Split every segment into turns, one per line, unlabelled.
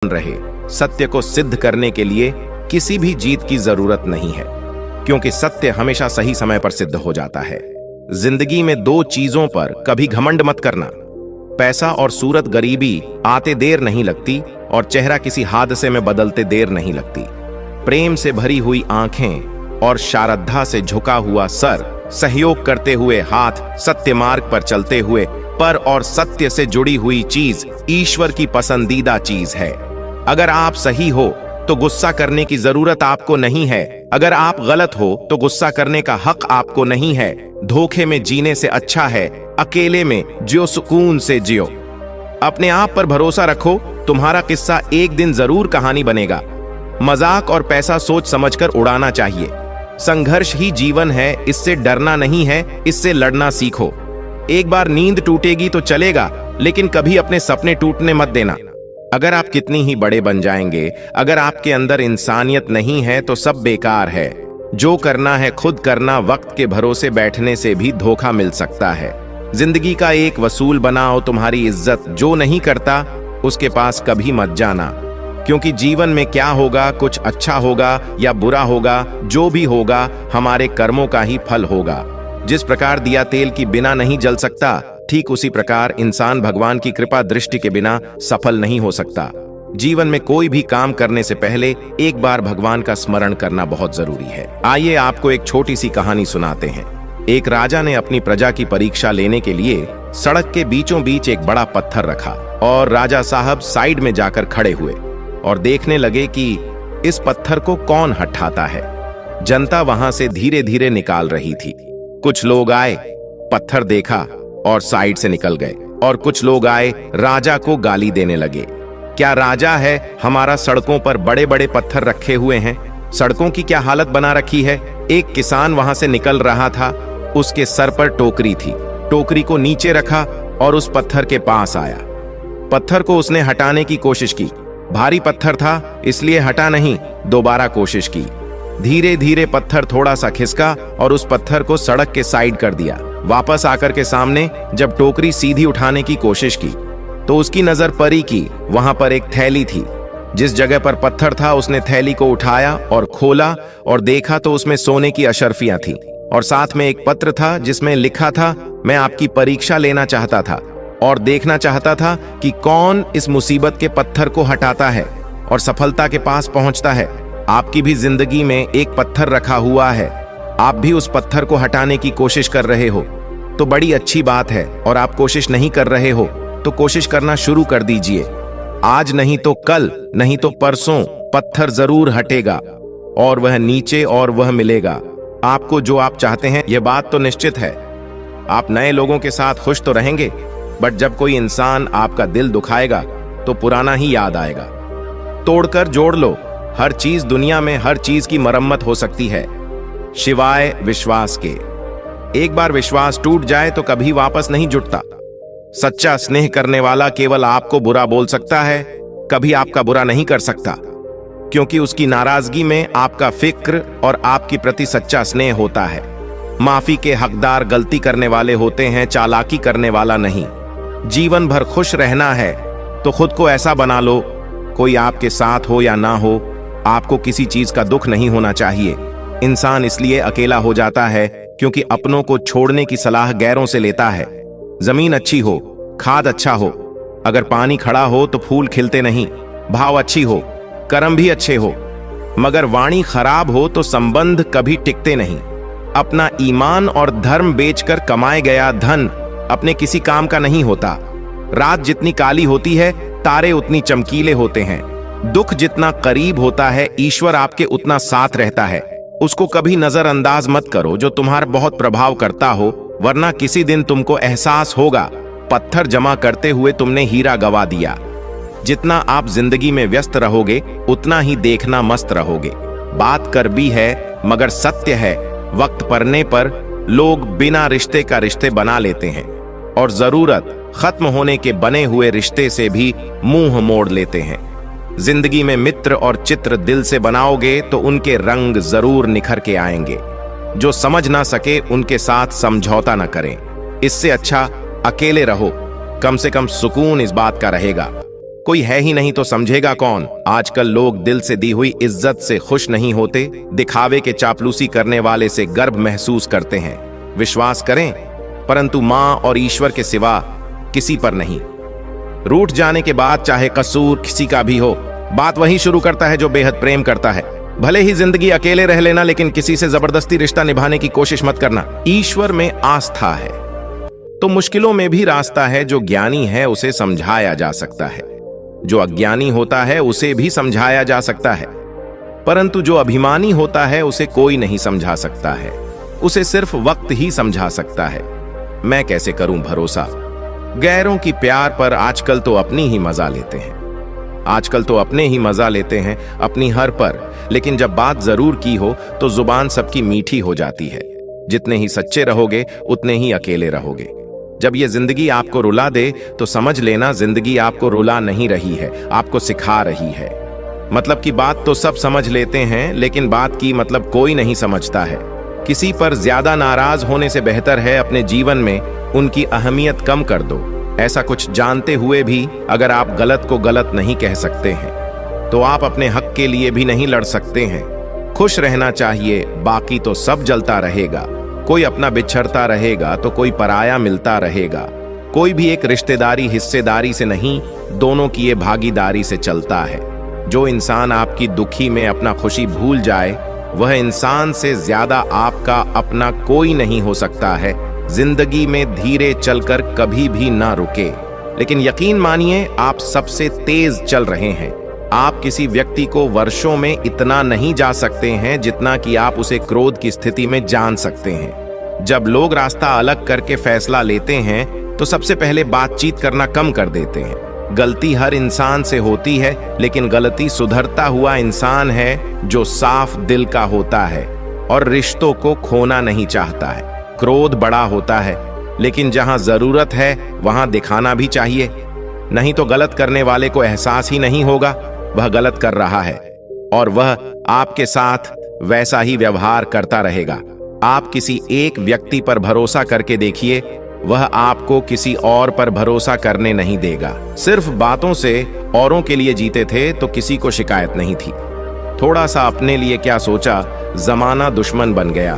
ध्यान रहे, सत्य को सिद्ध करने के लिए किसी भी जीत की जरूरत नहीं है, क्योंकि सत्य हमेशा सही समय पर सिद्ध हो जाता है। जिंदगी में दो चीजों पर कभी घमंड मत करना। पैसा और सूरत गरीबी आते देर नहीं लगती और चेहरा किसी हादसे में बदलते देर नहीं लगती। प्रेम से भरी हुई आंखें और श्रद्धा से झुका हुआ सर, सहयोग करते हुए हाथ, सत्य मार्ग पर चलते हुए पर और सत्य से जुड़ी हुई चीज ईश्वर की पसंदीदा चीज है। अगर आप सही हो तो गुस्सा करने की जरूरत आपको नहीं है। अगर आप गलत हो तो गुस्सा करने का हक आपको नहीं है। धोखे में जीने से अच्छा है अकेले में जो सुकून से जियो। अपने आप पर भरोसा रखो, तुम्हारा किस्सा एक दिन जरूर कहानी बनेगा। मजाक और पैसा सोच समझकर उड़ाना चाहिए। संघर्ष ही जीवन है, इससे डरना नहीं है, इससे लड़ना सीखो। एक बार नींद टूटेगी तो चलेगा, लेकिन कभी अपने सपने टूटने मत देना। अगर आप कितनी ही बड़े बन जाएंगे, अगर आपके अंदर इंसानियत नहीं है तो सब बेकार है। जो करना है खुद करना, वक्त के भरोसे बैठने से भी धोखा मिल सकता है। जिंदगी का एक वसूल बनाओ तुम्हारी इज्जत, जो नहीं करता उसके पास कभी मत जाना, क्योंकि जीवन में क्या होगा, कुछ अच्छा होगा या बुरा होगा, जो भी होगा हमारे कर्मों का ही फल होगा। जिस प्रकार दिया तेल की बिना नहीं जल सकता, ठीक उसी प्रकार इंसान भगवान की कृपा दृष्टि के बिना सफल नहीं हो सकता। जीवन में कोई भी काम करने से पहले एक बार भगवान का स्मरण करना बहुत जरूरी है। आइए आपको एक छोटी सी कहानी सुनाते हैं। एक राजा ने अपनी प्रजा की परीक्षा लेने के लिए सड़क के बीचों बीच एक बड़ा पत्थर रखा और राजा साहब साइड में जाकर खड़े हुए और देखने लगे कि इस पत्थर को कौन हटाता है। जनता वहां से धीरे धीरे निकाल रही थी। कुछ लोग आए, पत्थर देखा और साइड से निकल गए, और कुछ लोग आए राजा को गाली देने लगे। क्या राजा है, हमारा सड़कों पर बड़े बड़े पत्थर रखे हुए हैं, सड़कों की क्या हालत बना रखी है। एक किसान वहां से निकल रहा था, उसके सर पर टोकरी थी। टोकरी को नीचे रखा और उस पत्थर के पास आया। पत्थर को उसने हटाने की कोशिश की। भारी पत्थर था इसलिए हटा नहीं, दोबारा कोशिश की। धीरे धीरे पत्थर थोड़ा सा खिसका और उस पत्थर को सड़क के साइड कर दिया। वापस आकर के सामने जब टोकरी सीधी उठाने की कोशिश की तो उसकी नजर परी की वहां पर एक थैली थी। जिस जगह पर पत्थर था उसने थैली को उठाया और खोला और देखा तो उसमें सोने की अशर्फियां थी और साथ में एक पत्र था जिसमें लिखा था, मैं आपकी परीक्षा लेना चाहता था और देखना चाहता था कि कौन इस मुसीबत के पत्थर को हटाता है और सफलता के पास पहुंचता है। आपकी भी जिंदगी में एक पत्थर रखा हुआ है, आप भी उस पत्थर को हटाने की कोशिश कर रहे हो तो बड़ी अच्छी बात है, और आप कोशिश नहीं कर रहे हो तो कोशिश करना शुरू कर दीजिए। आज नहीं तो कल, नहीं तो परसों पत्थर जरूर हटेगा और वह नीचे और वह मिलेगा आपको जो आप चाहते हैं। यह बात तो निश्चित है। आप नए लोगों के साथ खुश तो रहेंगे, बट जब कोई इंसान आपका दिल दुखाएगा तो पुराना ही याद आएगा। तोड़कर जोड़ लो, हर चीज दुनिया में हर चीज की मरम्मत हो सकती है, शिवाय विश्वास के। एक बार विश्वास टूट जाए तो कभी वापस नहीं जुटता। सच्चा स्नेह करने वाला केवल आपको बुरा बोल सकता है, कभी आपका बुरा नहीं कर सकता, क्योंकि उसकी नाराजगी में आपका फिक्र और आपके प्रति सच्चा स्नेह होता है। माफी के हकदार गलती करने वाले होते हैं, चालाकी करने वाला नहीं। जीवन भर खुश रहना है तो खुद को ऐसा बना लो, कोई आपके साथ हो या ना हो, आपको किसी चीज का दुख नहीं होना चाहिए। इंसान इसलिए अकेला हो जाता है क्योंकि अपनों को छोड़ने की सलाह गैरों से लेता है। जमीन अच्छी हो, खाद अच्छा हो, अगर पानी खड़ा हो तो फूल खिलते नहीं। भाव अच्छी हो, कर्म भी अच्छे हो, मगर वाणी खराब हो तो संबंध कभी टिकते नहीं। अपना ईमान और धर्म बेचकर कमाए गया धन अपने किसी काम का नहीं होता। रात जितनी काली होती है, तारे उतनी चमकीले होते हैं। दुख जितना करीब होता है, ईश्वर आपके उतना साथ रहता है। उसको कभी नजरअंदाज मत करो जो तुम्हारा बहुत प्रभाव करता हो, वरना किसी दिन तुमको एहसास होगा पत्थर जमा करते हुए तुमने हीरा गवा दिया। जितना आप जिंदगी में व्यस्त रहोगे उतना ही देखना मस्त रहोगे। बात कड़वी है मगर सत्य है, वक्त पड़ने पर लोग बिना रिश्ते का रिश्ते बना लेते हैं और जरूरत खत्म होने के बने हुए रिश्ते से भी मुंह मोड़ लेते हैं। जिंदगी में मित्र और चित्र दिल से बनाओगे तो उनके रंग जरूर निखर के आएंगे। जो समझ ना सके उनके साथ समझौता ना करें। इससे अच्छा अकेले रहो, कम से कम सुकून इस बात का रहेगा कोई है ही नहीं तो समझेगा कौन। आजकल लोग दिल से दी हुई इज्जत से खुश नहीं होते, दिखावे के चापलूसी करने वाले से गर्व महसूस करते हैं। विश्वास करें, परंतु मां और ईश्वर के सिवा किसी पर नहीं। रूठ जाने के बाद चाहे कसूर किसी का भी हो, बात वही शुरू करता है जो बेहद प्रेम करता है। भले ही जिंदगी अकेले रह लेना, लेकिन किसी से जबरदस्ती रिश्ता निभाने की कोशिश मत करना। ईश्वर में आस्था है तो मुश्किलों में भी रास्ता है। जो ज्ञानी है उसे समझाया जा सकता है, जो अज्ञानी होता है उसे भी समझाया जा सकता है, परंतु जो अभिमानी होता है उसे कोई नहीं समझा सकता है। उसे सिर्फ वक्त ही समझा सकता है। मैं कैसे करूं भरोसा गैरों की प्यार पर? आजकल तो अपनी ही मजा लेते हैं, आजकल तो अपने ही मजा लेते हैं अपनी हर पर। लेकिन जब बात जरूर की हो तो जुबान सबकी मीठी हो जाती है। जितने ही सच्चे रहोगे उतने ही अकेले रहोगे। जब ये जिंदगी आपको रुला दे तो समझ लेना जिंदगी आपको रुला नहीं रही है, आपको सिखा रही है। मतलब की बात तो सब समझ लेते हैं, लेकिन बात की मतलब कोई नहीं समझता है। किसी पर ज्यादा नाराज होने से बेहतर है अपने जीवन में उनकी अहमियत कम कर दो। ऐसा कुछ जानते हुए भी अगर आप गलत को गलत नहीं कह सकते हैं तो आप अपने हक के लिए भी नहीं लड़ सकते हैं। खुश रहना चाहिए, बाकी तो सब जलता रहेगा। कोई अपना बिछड़ता रहेगा तो कोई पराया मिलता रहेगा। कोई भी एक रिश्तेदारी हिस्सेदारी से नहीं, दोनों की ये भागीदारी से चलता है। जो इंसान आपकी दुखी में अपना खुशी भूल जाए, वह इंसान से ज्यादा आपका अपना कोई नहीं हो सकता है। जिंदगी में धीरे चलकर कभी भी ना रुके, लेकिन यकीन मानिए आप सबसे तेज चल रहे हैं। आप किसी व्यक्ति को वर्षों में इतना नहीं जा सकते हैं जितना कि आप उसे क्रोध की स्थिति में जान सकते हैं। जब लोग रास्ता अलग करके फैसला लेते हैं तो सबसे पहले बातचीत करना कम कर देते हैं। गलती हर इंसान से होती है, लेकिन गलती सुधरता हुआ इंसान है जो साफ दिल का होता है और रिश्तों को खोना नहीं चाहता है। क्रोध बड़ा होता है, लेकिन जहां जरूरत है वहां दिखाना भी चाहिए, नहीं तो गलत करने वाले को एहसास ही नहीं होगा वह गलत कर रहा है और वह आपके साथ वैसा ही व्यवहार करता रहेगा। आप किसी एक व्यक्ति पर भरोसा करके देखिए, वह आपको किसी और पर भरोसा करने नहीं देगा। सिर्फ बातों से औरों के लिए जीते थे तो किसी को शिकायत नहीं थी। थोड़ा सा अपने लिए क्या सोचा, जमाना दुश्मन बन गया।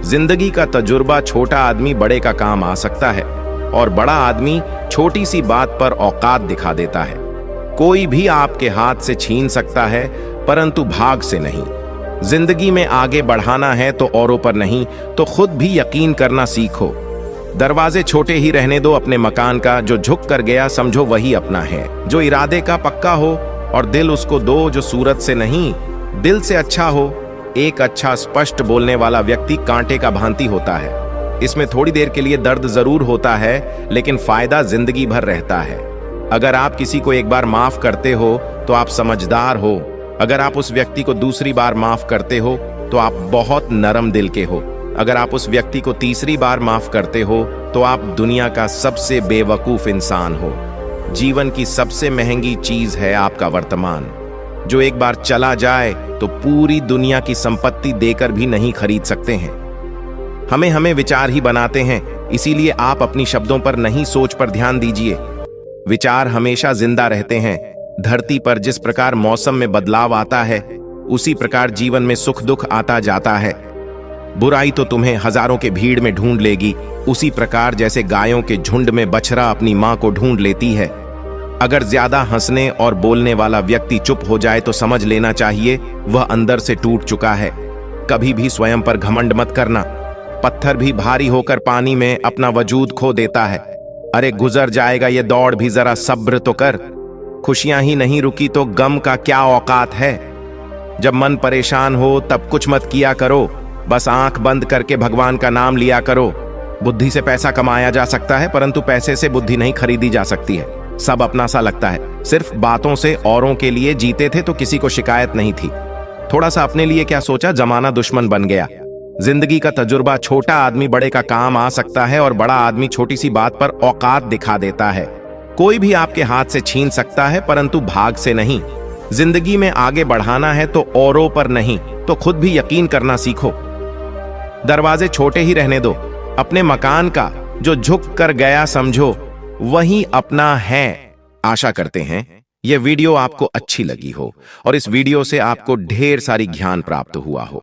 जिंदगी का तजुर्बा छोटा आदमी बड़े का काम आ सकता है और बड़ा आदमी छोटी सी बात पर औकात दिखा देता है। कोई भी आपके हाथ से छीन सकता है, परंतु भाग से नहीं। जिंदगी में आगे बढ़ाना है तो औरों पर नहीं तो खुद भी यकीन करना सीखो। दरवाजे छोटे ही रहने दो अपने मकान का, जो झुक कर गया समझो वही अपना है। जो इरादे का पक्का हो और दिल उसको दो जो सूरत से नहीं दिल से अच्छा हो। एक अच्छा स्पष्ट बोलने वाला व्यक्ति कांटे का भांति होता है। इसमें थोड़ी देर के लिए दर्द जरूर होता है, लेकिन फायदा जिंदगी भर रहता है। अगर आप किसी को एक बार माफ करते हो तो आप समझदार हो। अगर आप उस व्यक्ति को दूसरी बार माफ करते हो तो आप बहुत नरम दिल के हो। अगर आप उस व्यक्ति को तीसरी बार माफ करते हो तो आप दुनिया का सबसे बेवकूफ इंसान हो। जीवन की सबसे महंगी चीज है आपका वर्तमान, जो एक बार चला जाए तो पूरी दुनिया की संपत्ति देकर भी नहीं खरीद सकते हैं। हमें विचार ही बनाते हैं, इसीलिए आप अपनी शब्दों पर नहीं सोच पर ध्यान दीजिए। विचार हमेशा जिंदा रहते हैं। धरती पर जिस प्रकार मौसम में बदलाव आता है, उसी प्रकार जीवन में सुख दुख आता जाता है। बुराई तो तुम्हें हजारों के भीड़ में ढूंढ लेगी, उसी प्रकार जैसे गायों के झुंड में बछड़ा अपनी मां को ढूंढ लेती है। अगर ज्यादा हंसने और बोलने वाला व्यक्ति चुप हो जाए तो समझ लेना चाहिए वह अंदर से टूट चुका है। कभी भी स्वयं पर घमंड मत करना। पत्थर भी भारी होकर पानी में अपना वजूद खो देता है। अरे गुजर जाएगा ये दौड़ भी, जरा सब्र तो कर। खुशियां ही नहीं रुकी तो गम का क्या औकात है। जब मन परेशान हो तब कुछ मत किया करो, बस आंख बंद करके भगवान का नाम लिया करो। बुद्धि से पैसा कमाया जा सकता है, परंतु पैसे से बुद्धि नहीं खरीदी जा सकती है। सब अपना सा लगता है। सिर्फ बातों से औरों के लिए जीते थे तो किसी को शिकायत नहीं थी। थोड़ा सा अपने लिए क्या सोचा, जमाना दुश्मन बन गया। जिंदगी का तजुर्बा छोटा आदमी बड़े का काम आ सकता है और बड़ा आदमी छोटी सी बात पर औकात दिखा देता है। कोई भी आपके हाथ से छीन सकता है, परंतु भाग से नहीं। जिंदगी में आगे बढ़ाना है तो औरों पर नहीं तो खुद भी यकीन करना सीखो। दरवाजे छोटे ही रहने दो अपने मकान का, जो झुक कर गया समझो वही अपना है। आशा करते हैं यह वीडियो आपको अच्छी लगी हो और इस वीडियो से आपको ढेर सारी ज्ञान प्राप्त हुआ हो